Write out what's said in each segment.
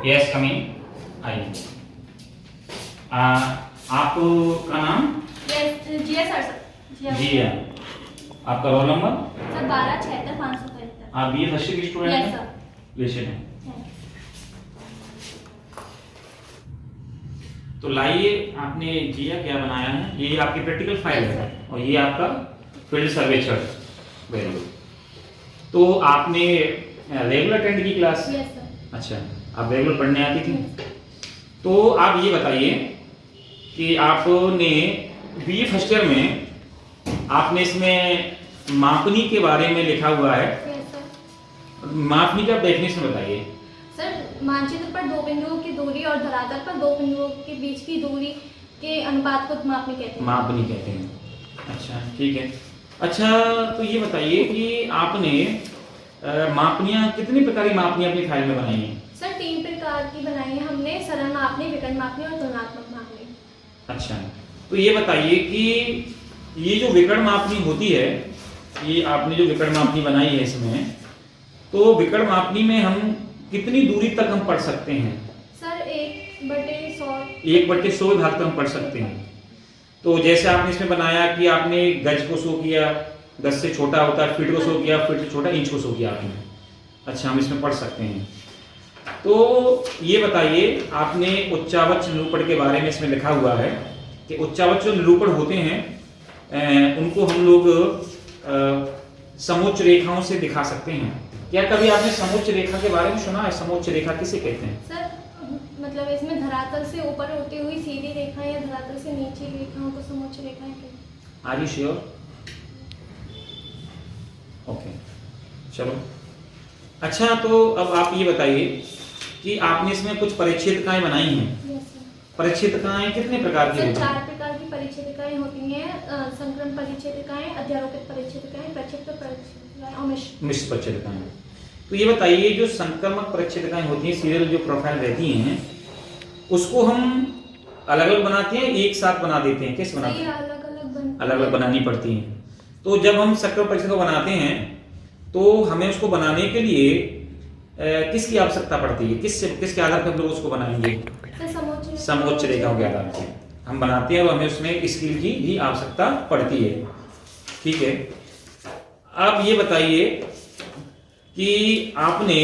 Yes coming आइए। आपका नाम? जिया सर। जिया। आपका रोल नंबर? सर 1276-575। आप बीए फर्स्ट ईयर की स्टूडेंट यस हैं? सर। लेशन है। तो लाइए, आपने जिया क्या बनाया है, ये आपकी प्रैक्टिकल फाइल है और ये आपका field survey chart. Very good. तो आपने रेगुलर अटेंड की क्लास? Yes sir. अच्छा, आप रेगुलर पढ़ने आती थी? तो आप ये बताइए कि आपने बीए फर्स्ट ईयर में आपने इसमें मापनी के बारे में लिखा हुआ है। Yes sir. मापनी का डेफिनेशन बताइए। सर मानचित्र पर दो बिंदुओं की दूरी और धरातल पर दो बिंदुओं के बीच की दूरी के अनुपात को मापनी कहते हैं। मापनी कहते हैं। अच्छा ठीक है। अच्छा तो ये बताइए कि आपने मापनियां, कितनी प्रकार की मापनियां अपनी फाइल में बनाई हैं? सर 3 प्रकार की बनाई है हमने, सरल मापनी, विकर्ण मापनी और तुलनात्मक मापनी। अच्छा, तो ये बताइए कि ये जो विकर्ण मापनी होती है, ये आपने जो विकर्ण मापनी बनाई है इसमें, तो विकर्ण मापनी में हम कितनी दूरी तक हम पढ़ सकते हैं? सर 1/100। 1/100 भाग तक हम पढ़ सकते हैं। तो जैसे आपने इसमें बनाया कि आपने गज को शो किया, गज से छोटा होता है, फीट को शो किया, फीट से छोटा इंच को शो किया आपने। अच्छा, हम इसमें पढ़ सकते हैं। तो ये बताइए, आपने उच्चावच निरूपण के बारे में इसमें लिखा हुआ है कि उच्चावच जो निरूपण होते हैं उनको हम लोग समोच्च रेखाओं से दिखा सकते हैं। क्या कभी आपने समोच्च रेखा के बारे में सुना है? समोच्च रेखा किसे कहते हैं? सर मतलब इसमें धरातल से ऊपर होती हुई सीधी रेखा या धरातल से नीचे रेखाओं को समोच्च रेखाएं कहते हैं। Are you sure? ओके, चलो। अच्छा, तो अब आप ये बताइए कि आपने इसमें कुछ परिच्छेदिकाएं बनाई हैं। Yes sir. परिच्छेदिकाएं कितने प्रकार की सर होती 4 हैं? प्रकार की परिच्छेदिकाएं होती हैं, संक्रम परिच्छेदिकाएं, अध्यारोपित परिच्छेदिकाएं, प्रक्षिप्त परिच्छेदिकाएं और मिश्र परिच्छेदिकाएं। तो ये बताइए, जो संक्रमक परिच्छेदिकाएं होती हैं, सीरियल जो प्रोफाइल रहती हैं, उसको हम अलग अलग बनाते हैं, एक साथ बना देते हैं? कैसे बनाते हैं? अलग अलग बनानी पड़ती हैं। तो जब हम संक्रमक परिच्छेद बनाते हैं तो हमें उसको बनाने के लिए किसकी आवश्यकता पड़ती है? किसके आधार पर हम लोग उसको बनाएंगे? समोच्च रेखाओं के आधार पर हम बनाते हैं और हमें उसमें स्किल की भी आवश्यकता पड़ती है। ठीक है। अब ये बताइए कि आपने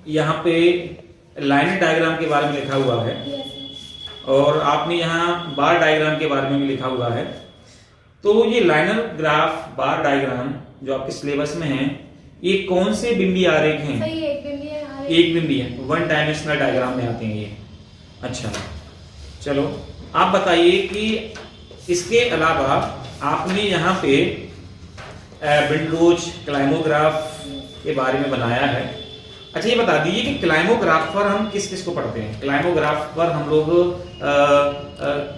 यहाँ पे लाइन डायग्राम के बारे में लिखा हुआ है और आपने यहाँ बार डायग्राम के बारे में भी लिखा हुआ है। तो ये लाइनर ग्राफ, बार डायग्राम जो आपके सिलेबस में है, ये कौन से बिंबीय आरेख हैं? सही, एक बिंबीय आरेख। एक बिंबीय, 1 डायमेंशनल डायग्राम में आते हैं ये। अच्छा, चलो आप बताइए कि इसके अलावा आपने यहाँ पे विंडोज क्लाइमोग्राफ के बारे में बनाया है। अच्छा, ये बता दीजिए कि क्लाइमोग्राफ पर हम किस किस को पढ़ते हैं? क्लाइमोग्राफ पर हम लोग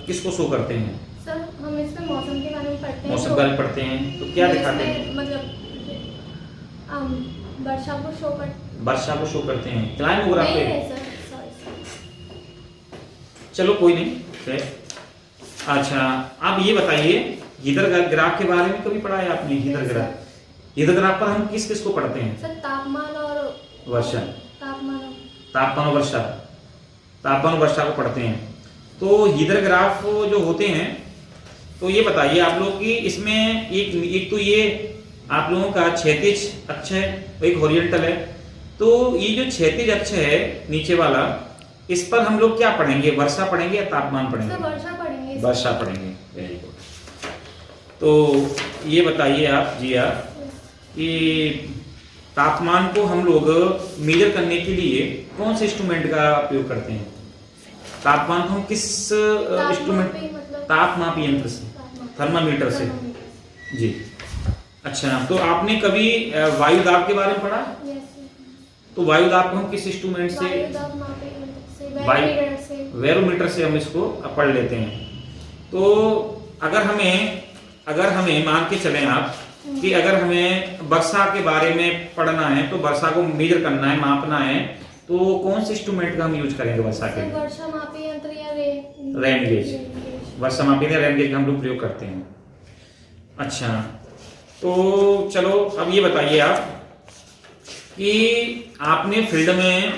किसको शो करते हैं? सर हम इसमें मौसम के बारे में पढ़ते हैं। मौसम के बारे में पढ़ते हैं, तो क्या दिखाते हैं? मतलब वर्षा को शो करते हैं क्लाइमोग्राफ पे। नहीं सर, सॉरी। चलो कोई नहीं, है। अच्छा, आप ये बताइए, हीदर ग्राफ के बारे में कभी पढ़ा है आपने? हीदर ग्राफ, हीदर ग्राफ पर हम किस किस को पढ़ते हैं? सर तापमान और वर्षा। तापमान और वर्षा को पढ़ते हैं। तो हीदर ग्राफ जो होते हैं, तो ये बताइए आप लोग कि इसमें एक तो ये आप लोगों का क्षैतिज अक्ष है, एक हॉरिजॉन्टल है। तो ये जो क्षैतिज अक्ष है नीचे वाला, इस पर हम लोग क्या पढ़ेंगे? वर्षा पढ़ेंगे या तापमान पढ़ेंगे? वर्षा पढ़ेंगे। Very good. तो ये बताइए आप जिया कि तापमान को हम लोग मेजर करने के लिए कौन से इंस्ट्रूमेंट का उपयोग करते हैं? तापमान को हम किस इंस्ट्रूमेंट, तापमापी यंत्र से, थर्मामीटर से। जी। अच्छा, तो आपने कभी वायु दाब के बारे में पढ़ा? तो वायु दाब को हम किस इंस्ट्रूमेंट से? बैरोमीटर से हम इसको पढ़ लेते हैं। तो अगर हमें मान के चलें आप कि अगर हमें वर्षा के बारे में पढ़ना है, तो वर्षा को मेजर करना है, मापना है, तो कौन से इंस्ट्रूमेंट का हम यूज करेंगे वर्षा के लिए? वर्षा मापी यंत्र या रेन गेज। वर्षा मापी या रेन गेज का हम लोग प्रयोग करते हैं। अच्छा, तो चलो अब ये बताइए आप कि आपने फील्ड में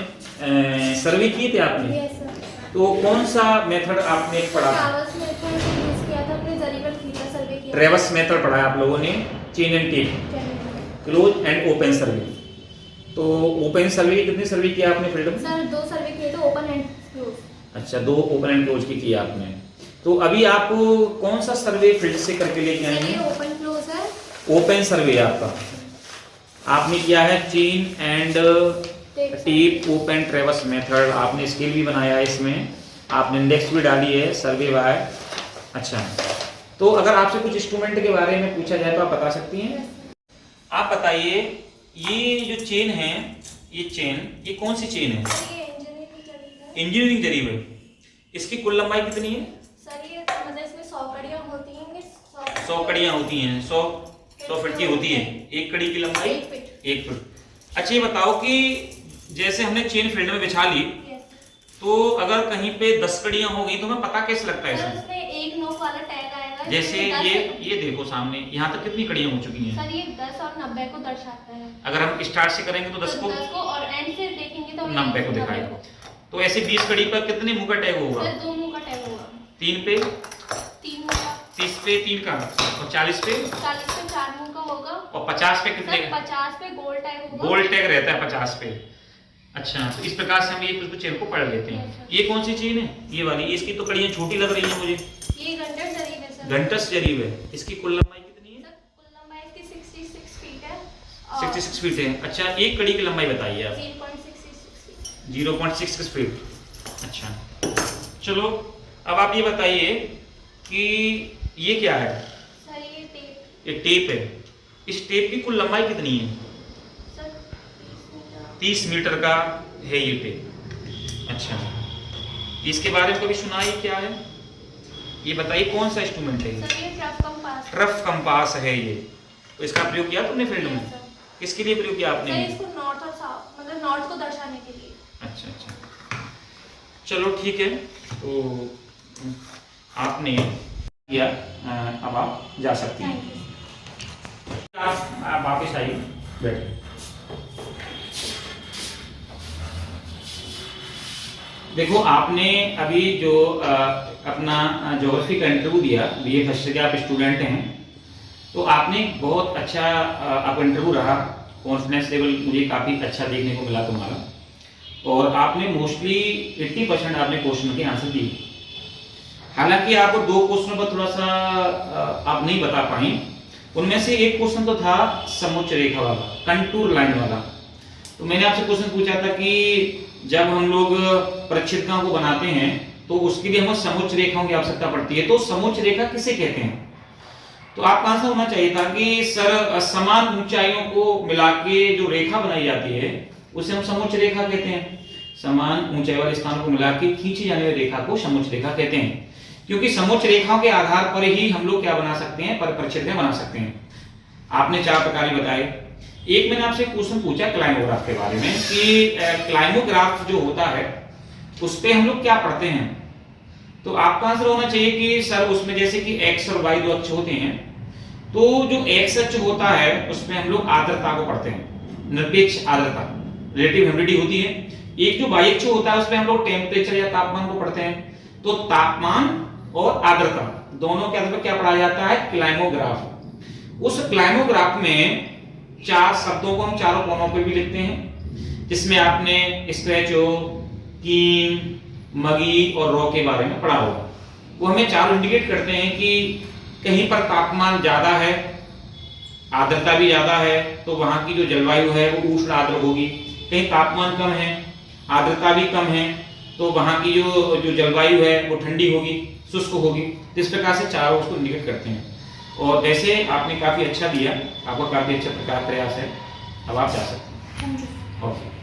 सर्वे किए थे आपने? Yes sir. तो कौन सा मेथड आपने पढ़ा? ट्रैवर्स मेथड यूज किया था, अपने जरीबल फीता सर्वे किया। ट्रैवर्स मेथड पढ़ा है आप लोगों ने, chain and tape, close and open survey. तो ओपन सर्वे कितने सर्वे किया आपने फील्ड में? सर 2 सर्वे किए थे, ओपन एंड क्लोज। अच्छा, 2 ओपन एंड क्लोज की किया आपने। तो अभी आप कौन सा सर्वे फील्ड से करके लेके आए हैं? ओपन क्लोज है। ओपन सर्वे आपका आपने किया है, chain and tape open traverse method. आपने स्केल भी बनाया है इसमें, आपने इंडेक्स भी डाली है, सर्वे बाय। अच्छा, तो अगर आपसे कुछ इंस्ट्रूमेंट के बारे में पूछा जाए तो आप बता सकती हैं? आप बताइए, ये जो चेन है, ये चेन, ये कौन सी चेन है? इंजीनियरिंग जरीब है। इसकी कुल लंबाई कितनी है? सर ये मतलब इसमें 100 कड़ियां होती हैं। 100 कड़ियां होती हैं, 100 फीट की होती है। एक कड़ी की लंबाई 1 फीट। अच्छा, ये बताओ कि जैसे हमने चेन फील्ड में बिछा ली, तो अगर कहीं पे 10 कड़ियां हो गई तो हमें पता कैसे लगता है सर उसमें एक नोक वाला टैग आएगा। जैसे ये देखो सामने, यहाँ तक कितनी कड़ियां हो चुकी हैं? सर ये 10 और 90 को दर्शाता है। अगर हम स्टार्ट से करेंगे तो 10 को और एंड से देखेंगे तो 90 को दिखाएगा। तो ऐसे 20 कड़ी पर कितने मुंह का टैग होगा? सर 2 मुंह का टैग होगा। 3 पे 3 मुंह का, 30 पे 3 का, और 40 पे 4 मुंह का होगा, और 50 पे कितने सर 50 पे गोल्ड टैग होगा। गोल्ड टैग रहता है 50 पे। अच्छा, तो इस प्रकार से हम ये कुछ चेन को पढ़ लेते हैं। ये कौन सी चेन है? ये वाली। इसकी तो कड़ियां छोटी लग रही हैं मुझे। ये घंटस जरीब है सर। घंटस जरीब है। इसकी कुल लंबाई कितनी है? सर कुल लंबाई इसकी 66 फीट है। 66 फीट है। अच्छा, एक कड़ी की लंबाई बताइए आप। 0.66 फीट। अच्छा, चलो अब आप ये बताइए कि ये क्या है? सर ये टेप। ये टेप है। इस टेप की कुल लंबाई कितनी है? सर 30 मीटर का है ये टेप। अच्छा, इसके बारे में कभी सुना है? क्या है ये बताइए, कौन सा इंस्ट्रूमेंट है ये? सर ये ट्रफ कंपास। ट्रफ कंपास है ये। तो इसका प्रयोग किया तुमने फील्ड में? किसके लिए प्रयोग किया आपने? सर इसको नॉर्थ और साउथ, मतलब नॉर्थ को दर्शाने के लिए। अच्छा अच्छा, चलो ठीक है। तो आपने किया, अब आप जा सकती हैं। आप वापस आइए, बैठिए। देखो, आपने अभी जो अपना ज्योग्राफी का इंटरव्यू दिया, बीए फर्स्ट के आप स्टूडेंट हैं, तो आपने बहुत अच्छा आपका इंटरव्यू रहा। कॉन्फिडेंस लेवल मुझे काफ़ी अच्छा देखने को मिला तुम्हारा, और आपने मोस्टली 80% आपने क्वेश्चन के आंसर दिए। हालांकि आपको 2 क्वेश्चन पर थोड़ा सा आप नहीं बता पाई। उनमें से एक क्वेश्चन तो था समोच्च रेखा वाला, कंटूर लाइन वाला। तो मैंने आपसे क्वेश्चन पूछा था कि जब हम लोग प्रक्षेपकाओं को बनाते हैं तो उसके लिए हमें समोच्च रेखाओं की आवश्यकता पड़ती है। तो समोच्च रेखा किसे कहते हैं? तो आपका आंसर होना चाहिए था कि सर समान ऊंचाइयों को मिला के जो रेखा बनाई जाती है उसे हम समोच्च रेखा कहते हैं। समान ऊंचाई वाले स्थान को मिला के खींची जाने वाली रेखा को समोच्च रेखा कहते हैं, क्योंकि समोच्च रेखाओं के आधार पर ही हम लोग क्या बना सकते हैं? प्रक्षेपण बना सकते हैं। आपने 4 प्रकार बताए। एक मैंने आपसे क्वेश्चन पूछा क्लाइमोग्राफ के बारे में कि क्लाइमोग्राफ जो होता है उस पे हम लोग क्या पढ़ते हैं? तो आपका आंसर होना चाहिए कि सर उसमें जैसे कि एक्स और वाई 2 अक्ष होते हैं, तो जो एक्स अक्ष होता है उसमें हम लोग आर्द्रता को पढ़ते हैं, निरपेक्ष आर्द्रता, रिलेटिव ह्यूमिडिटी होती है। एक जो वाई अक्ष होता है उसमें हम लोग टेम्परेचर या तापमान को पढ़ते हैं। तो तापमान और आर्द्रता दोनों के आधार पर क्या पढ़ा जाता है? क्लाइमोग्राफ। उस क्लाइमोग्राफ में 4 शब्दों को हम चारों कोनों पर भी लिखते हैं, जिसमें आपने स्क्रेचो, कीन, मगी और रॉ के बारे में पढ़ा होगा। वो हमें चारों इंडिकेट करते हैं कि कहीं पर तापमान ज्यादा है, आर्द्रता भी ज्यादा है, तो वहां की जो जलवायु है वो उष्ण आर्द्र होगी। कहीं तापमान कम है, आर्द्रता भी कम है, तो वहां की जो जलवायु है वो ठंडी होगी, शुष्क होगी। तो इस प्रकार से चारों उसको इंडिकेट करते हैं। और वैसे आपने काफी अच्छा दिया, आपका काफी अच्छा प्रयास है। अब आप जा सकते हैं। ओके।